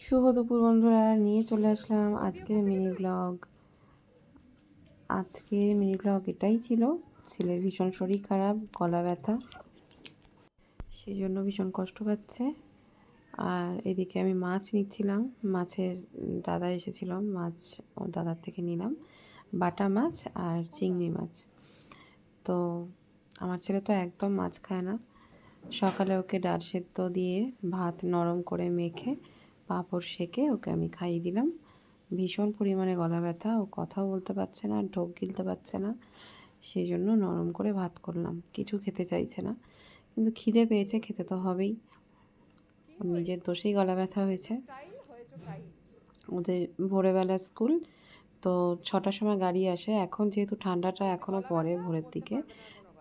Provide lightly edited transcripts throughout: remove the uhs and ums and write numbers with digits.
শুভ দুপুর বন্ধুরা, নিয়ে চলে আসলাম আজকের মিনি ব্লগ। আজকের মিনি ব্লগ এটাই ছিল। ছেলের ভীষণ শরীর খারাপ, গলা ব্যথা, সেই জন্য ভীষণ কষ্ট পাচ্ছে। আর এদিকে আমি মাছ নিচ্ছিলাম, মাছের দাদা এসেছিল, মাছ ও দাদার থেকে নিলাম বাটা মাছ আর চিংড়ি মাছ। তো আমার ছেলে তো একদম মাছ খায় না। সকালে ওকে ডাল সেদ্ধ দিয়ে ভাত নরম করে মেখে পাঁপড় সেঁকে ওকে আমি খাইয়ে দিলাম। ভীষণ পরিমাণে গলা ব্যথা, ও কথাও বলতে পারছে না, ঢোক গিলতে পারছে না, সেই জন্য নরম করে ভাত করলাম। কিছু খেতে চাইছে না, কিন্তু খিদে পেয়েছে, খেতে তো হবেই। নিজের দোষেই গলা ব্যথা হয়েছে। ওদের ভোরবেলা স্কুল, তো 6টার সময় গাড়ি আসে। এখন যেহেতু ঠান্ডাটা এখনও পড়ে ভোরের দিকে,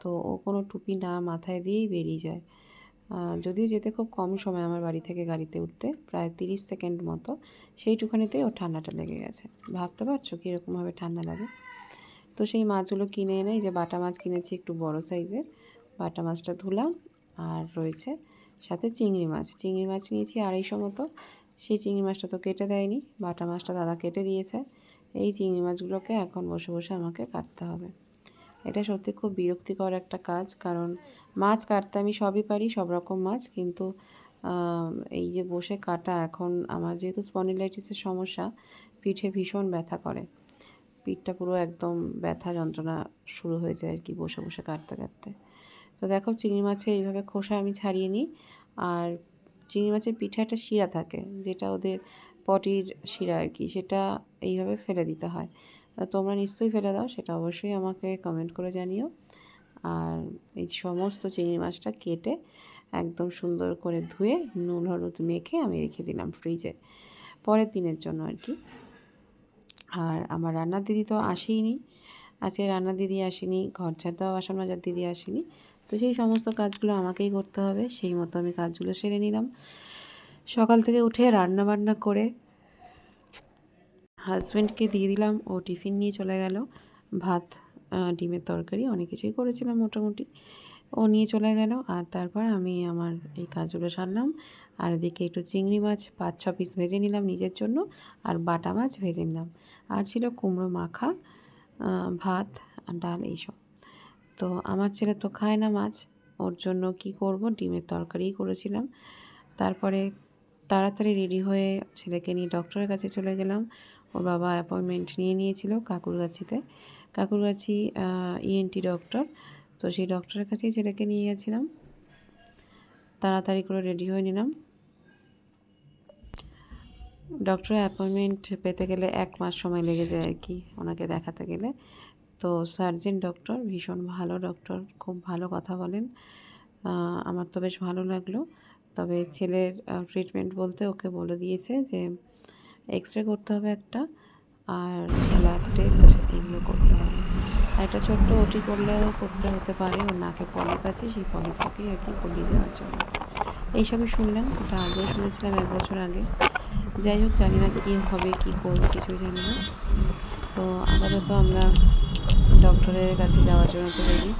তো ও কোনো টুপি না মাথায় দিয়েই বেরিয়ে যায়। যদিও যেতে খুব কম সময় আমার বাড়ি থেকে গাড়িতে উঠতে, প্রায় 30 সেকেন্ড মতো, সেইটুখানিতেই ওর ঠান্ডাটা লেগে গেছে। ভাবতে পারছো কীরকমভাবে ঠান্ডা লাগে। তো সেই মাছগুলো কিনে এনে, এই যে বাটা মাছ কিনেছি একটু বড় সাইজের, বাটা মাছটা ধুলাম। আর রয়েছে সাথে চিংড়ি মাছ, চিংড়ি মাছ নিয়েছি 250 মতো। সেই চিংড়ি মাছটা তো কেটে দেয়নি, বাটা মাছটা দাদা কেটে দিয়েছে। এই চিংড়ি মাছগুলোকে এখন বসে বসে আমাকে কাটতে হবে। এটা সত্যি খুব বিরক্তিকর একটা কাজ, কারণ মাছ কাটতে আমি সবই পারি, সব রকম মাছ, কিন্তু এই যে বসে কাটা, এখন আমার যেহেতু স্পন্ডিলাইটিসের সমস্যা, পিঠে ভীষণ ব্যথা করে, পিঠটা পুরো একদম ব্যথা যন্ত্রণা শুরু হয়ে যায় আর কি বসে বসে কাটতে কাটতে। তো দেখো চিংড়ি মাছের এইভাবে খোসা আমি ছাড়িয়ে নিই। আর চিংড়ি মাছের পিঠে একটা শিরা থাকে, যেটা ওদের পটির শিরা আর কি, সেটা এইভাবে ফেলে দিতে হয়। তোমরা নিশ্চয়ই ফেলে দাও, সেটা অবশ্যই আমাকে কমেন্ট করে জানিও। আর এই সমস্ত চিংড়ি মাছটা কেটে একদম সুন্দর করে ধুয়ে নুন হলুদ মেখে আমি রেখে দিলাম ফ্রিজে, পরের দিনের জন্য আর কি। আর আমার রান্নার দিদি তো আসেইনি, আজকে রান্নার দিদি আসেনি, ঘর ঝাড় দেওয়া বাসন মাজার দিদি আসেনি। তো সেই সমস্ত কাজগুলো আমাকেই করতে হবে, সেই মতো আমি কাজগুলো সেরে নিলাম। সকাল থেকে উঠে রান্না বান্না করে হাজব্যান্ডকে দিয়ে দিলাম, ও টিফিন নিয়ে চলে গেল। ভাত, ডিমের তরকারি, অনেক কিছুই করেছিলাম মোটামুটি, ও নিয়ে চলে গেল। আর তারপর আমি আমার এই কাজগুলো সারলাম। আর এদিকে একটু চিংড়ি মাছ 5-6 পিস ভেজে নিলাম নিজের জন্য, আর বাটা মাছ ভেজে নিলাম। আর ছিল কুমড়ো মাখা, ভাত আর ডাল, এইসব। তো আমার ছেলে তো খায় না মাছ, ওর জন্য কি করব, ডিমের তরকারিই করেছিলাম। তারপরে তাড়াতাড়ি রেডি হয়ে ছেলেকে নিয়ে ডক্টরের কাছে চলে গেলাম। ওর বাবা অ্যাপয়েন্টমেন্ট নিয়ে নিয়েছিল কাকুরগাছিতে, কাকুরগাছি ইএনটি ডক্টর। তো সেই ডক্টরের কাছেই ছেলেকে নিয়ে গেছিলাম। তাড়াতাড়ি করে রেডি হয়ে নিলাম। ডক্টরের অ্যাপয়েন্টমেন্ট পেতে গেলে 1 মাস সময় লেগে যায় আর কি, ওনাকে দেখাতে গেলে। তো সার্জেন ডক্টর, ভীষণ ভালো ডক্টর, খুব ভালো কথা বলেন। আমার তো বেশ ভালো লাগলো। তবে ছেলের ট্রিটমেন্ট বলতে ওকে বলে দিয়েছে যে এক্স-রে করতে হবে একটা, আর ব্লাড টেস্ট, এগুলো করতে হবে। আর একটা ছোট্ট ওটি করলেও করতে হতে পারে, ওর নাকে পলিপ আছে, সেই পলিপটাকেই আর কি গলিয়ে দেওয়ার জন্য। এইসবই শুনলাম, ওটা আগেও শুনেছিলাম 1 বছর আগে। যাই হোক, জানি না কী হবে, কী করবো, কিছুই জানি না। তো আপাতত আমরা ডক্টরের কাছে যাওয়ার জন্য তো রেডি।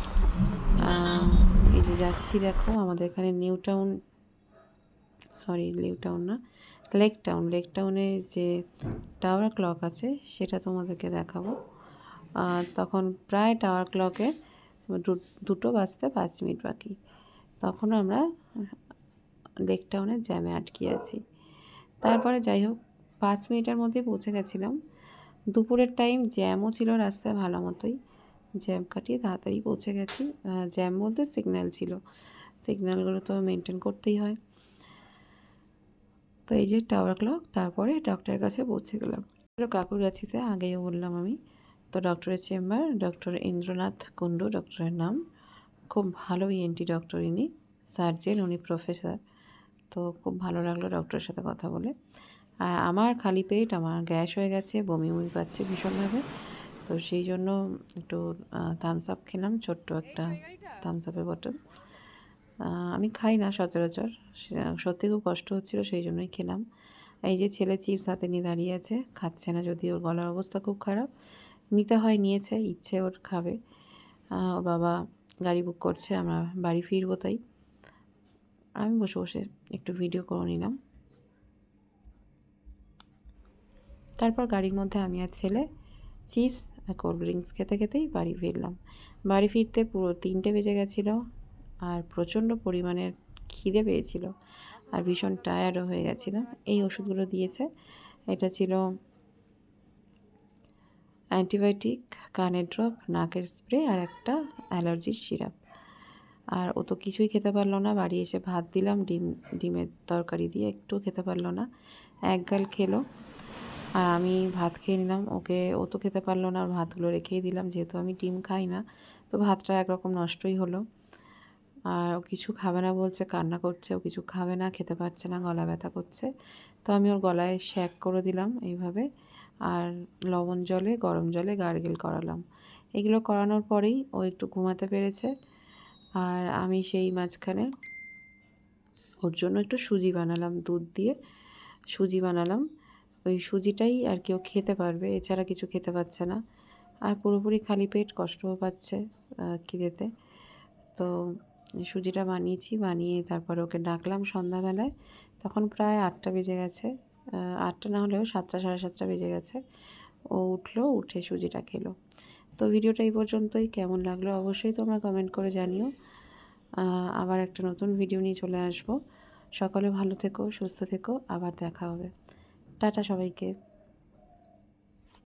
এই যে যাচ্ছি, দেখো আমাদের এখানে new town, sorry new town না, লেক টাউন, লেক টাউনে যে টাওয়ার ক্লক আছে সেটা তোমাদেরকে দেখাবো। তখন প্রায় টাওয়ার ক্লকে 2টো বাজতে 5 মিনিট বাকি, তখন আমরা লেক টাউনের জ্যামে আটকে আছি। তারপরে যাই হোক, 5 মিনিটের মধ্যেই পৌঁছে গেছিলাম। দুপুরের টাইম, জ্যামও ছিল রাস্তায় ভালো মতোই, জ্যাম কাটিয়ে তাড়াতাড়ি পৌঁছে গেছি। জ্যাম বলতে সিগন্যাল ছিল, সিগন্যালগুলো তো মেনটেন করতেই হয়। তো এই যে টাওয়ার ক্লক, তারপরে ডক্টরের কাছে পৌঁছে গেলাম। কাকুরগাছিতে, আগেও বললাম আমি। তো ডক্টরের চেম্বার, ডক্টর ইন্দ্রনাথ কুণ্ডু ডক্টরের নাম, খুব ভালো ইএনটি ডক্টর ইনি, সার্জেন, উনি প্রফেসর। তো খুব ভালো লাগলো ডক্টরের সাথে কথা বলে। আর আমার খালি পেট, আমার গ্যাস হয়ে গেছে, বমি বমি পাচ্ছে ভীষণভাবে। তো সেই জন্য একটু থামস আপ খেলাম, ছোট্ট একটা থামস আপের বটল। আমি খাই না সচরাচর, সত্যি খুব কষ্ট হচ্ছিল, সেই জন্যই খেলাম। এই যে ছেলে চিপস হাতে নিয়ে দাঁড়িয়ে আছে, খাচ্ছে না, যদিও ওর গলার অবস্থা খুব খারাপ। নিতে হয়, নিয়েছে, ইচ্ছে ওর খাবে। ওর বাবা গাড়ি বুক করছে, আমরা বাড়ি ফিরবো, তাই আমি বসে বসে একটু ভিডিও করে নিলাম। তারপর গাড়ির মধ্যে আমি আর ছেলে চিপস আর কোল্ড ড্রিঙ্কস খেতে খেতেই বাড়ি ফিরলাম। বাড়ি ফিরতে পুরো 3টে বেজে গেছিলো আর প্রচণ্ড পরিমাণের খিদে পেয়েছিল আর ভীষণ টায়ার্ডও হয়ে গেছিলাম। এই ওষুধগুলো দিয়েছে, এটা ছিল অ্যান্টিবায়োটিক, কানের ড্রপ, নাকের স্প্রে আর একটা অ্যালার্জির সিরাপ। আর ও তো কিছুই খেতে পারলো না। বাড়ি এসে ভাত দিলাম ডিমের তরকারি দিয়ে, একটুও খেতে পারলো না, এক গাল খেলো। আর আমি ভাত খেয়ে নিলাম। ও তো খেতে পারলো না, আর ভাতগুলো রেখেই দিলাম, যেহেতু আমি ডিম খাই না তো ভাতটা একরকম নষ্টই হলো। আর ও কিছু খাবে না বলছে, কান্না করছে, ও কিছু খাবে না, খেতে পারছে না, গলা ব্যথা করছে। তো আমি ওর গলায় শ্যাক করে দিলাম এইভাবে, আর লবণ জলে গরম জলে গার্গেল করালাম। এগুলো করানোর পরেই ও একটু ঘুমাতে পেরেছে। আর আমি সেই মাঝখানে ওর জন্য একটু সুজি বানালাম, দুধ দিয়ে সুজি বানালাম। ওই সুজিটাই আর কি ও খেতে পারবে, এছাড়া কিছু খেতে পারছে না। আর পুরোপুরি খালি পেট, কষ্টও পাচ্ছে খিদেতে। তো সুজিটা বানিয়েছি, বানিয়ে তারপরে ওকে ডাকলাম সন্ধ্যাবেলায়। তখন প্রায় 8টা বেজে গেছে, 8টা না হলেও 7টা, সাড়ে 7টা বেজে গেছে। ও উঠলো, উঠে সুজিটা খেলো। তো ভিডিওটা এই পর্যন্তই। কেমন লাগলো অবশ্যই তোমরা কমেন্ট করে জানিও। আবার একটা নতুন ভিডিও নিয়ে চলে আসবো। সকলে ভালো থেকো, সুস্থ থেকো, আবার দেখা হবে। টাটা সবাইকে।